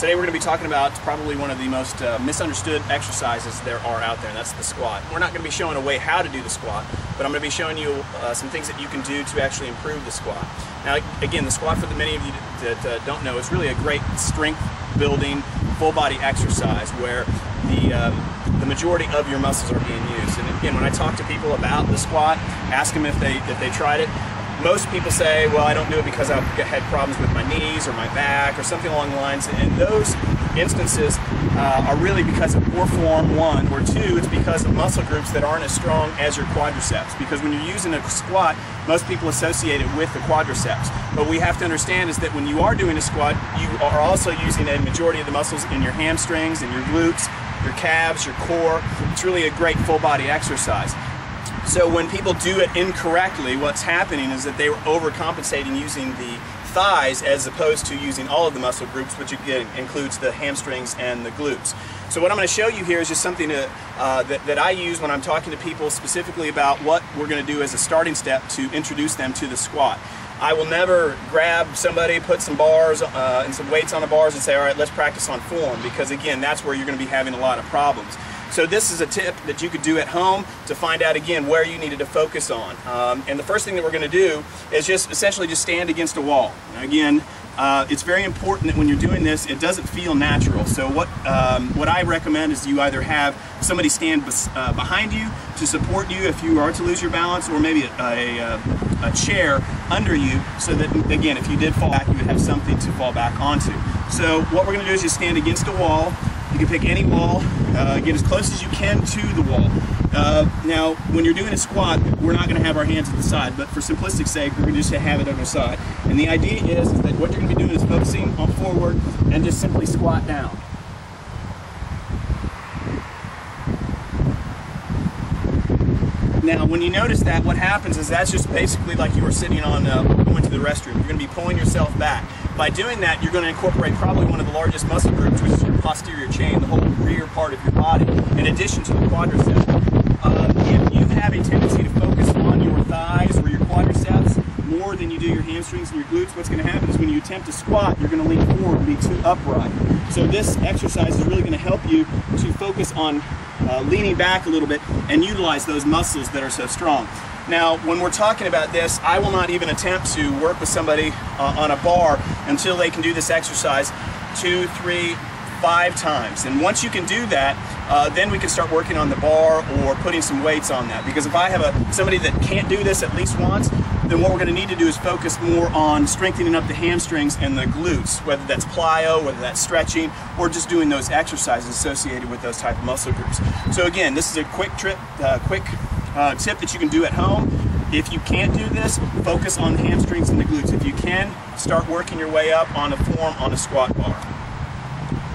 Today we're going to be talking about probably one of the most misunderstood exercises there are out there, and that's the squat. We're not going to be showing a way how to do the squat, but I'm going to be showing you some things that you can do to actually improve the squat. Now again, the squat, for the many of you that don't know, is really a great strength building full body exercise where the majority of your muscles are being used. And again, when I talk to people about the squat, ask them if they tried it. Most people say, well, I don't do it because I've had problems with my knees or my back or something along the lines. And those instances are really because of poor form, one, or two, it's because of muscle groups that aren't as strong as your quadriceps. Because when you're using a squat, most people associate it with the quadriceps. But what we have to understand is that when you are doing a squat, you are also using a majority of the muscles in your hamstrings and your glutes, your calves, your core. It's really a great full body exercise. So when people do it incorrectly, what's happening is that they were overcompensating using the thighs as opposed to using all of the muscle groups, which again includes the hamstrings and the glutes. So what I'm going to show you here is just something that I use when I'm talking to people specifically about what we're going to do as a starting step to introduce them to the squat. I will never grab somebody, put some bars and some weights on the bars and say, all right, let's practice on form, because again, that's where you're going to be having a lot of problems. So this is a tip that you could do at home to find out again where you needed to focus on. And the first thing that we're going to do is just essentially just stand against a wall. Now again, it's very important that when you're doing this, it doesn't feel natural. So what I recommend is you either have somebody stand behind you to support you if you are to lose your balance, or maybe a chair under you, so that again, if you did fall back, you would have something to fall back onto. So what we're going to do is just stand against a wall. You can pick any wall, get as close as you can to the wall. Now, when you're doing a squat, we're not going to have our hands at the side, but for simplistic sake, we're going to just have it on the side. And the idea is that what you're going to be doing is focusing on forward and just simply squat down. Now, when you notice that, what happens is that's just basically like you were sitting on going to the restroom. You're going to be pulling yourself back. By doing that, you're going to incorporate probably one of the largest muscle groups, which is your posterior chain, the whole rear part of your body, in addition to the quadriceps. If you have a tendency to focus on your thighs or your quadriceps more than you do your hamstrings and your glutes, what's going to happen is when you attempt to squat, you're going to lean forward and be too upright. So this exercise is really going to help you to focus on leaning back a little bit and utilize those muscles that are so strong. Now, when we're talking about this, I will not even attempt to work with somebody on a bar until they can do this exercise 2, 3, 5 times. And once you can do that, then we can start working on the bar or putting some weights on that. Because if I have somebody that can't do this at least once, then what we're going to need to do is focus more on strengthening up the hamstrings and the glutes, whether that's plyo, whether that's stretching, or just doing those exercises associated with those type of muscle groups. So again, this is a quick tip that you can do at home. If you can't do this, focus on the hamstrings and the glutes. If you can, start working your way up on a form on a squat bar.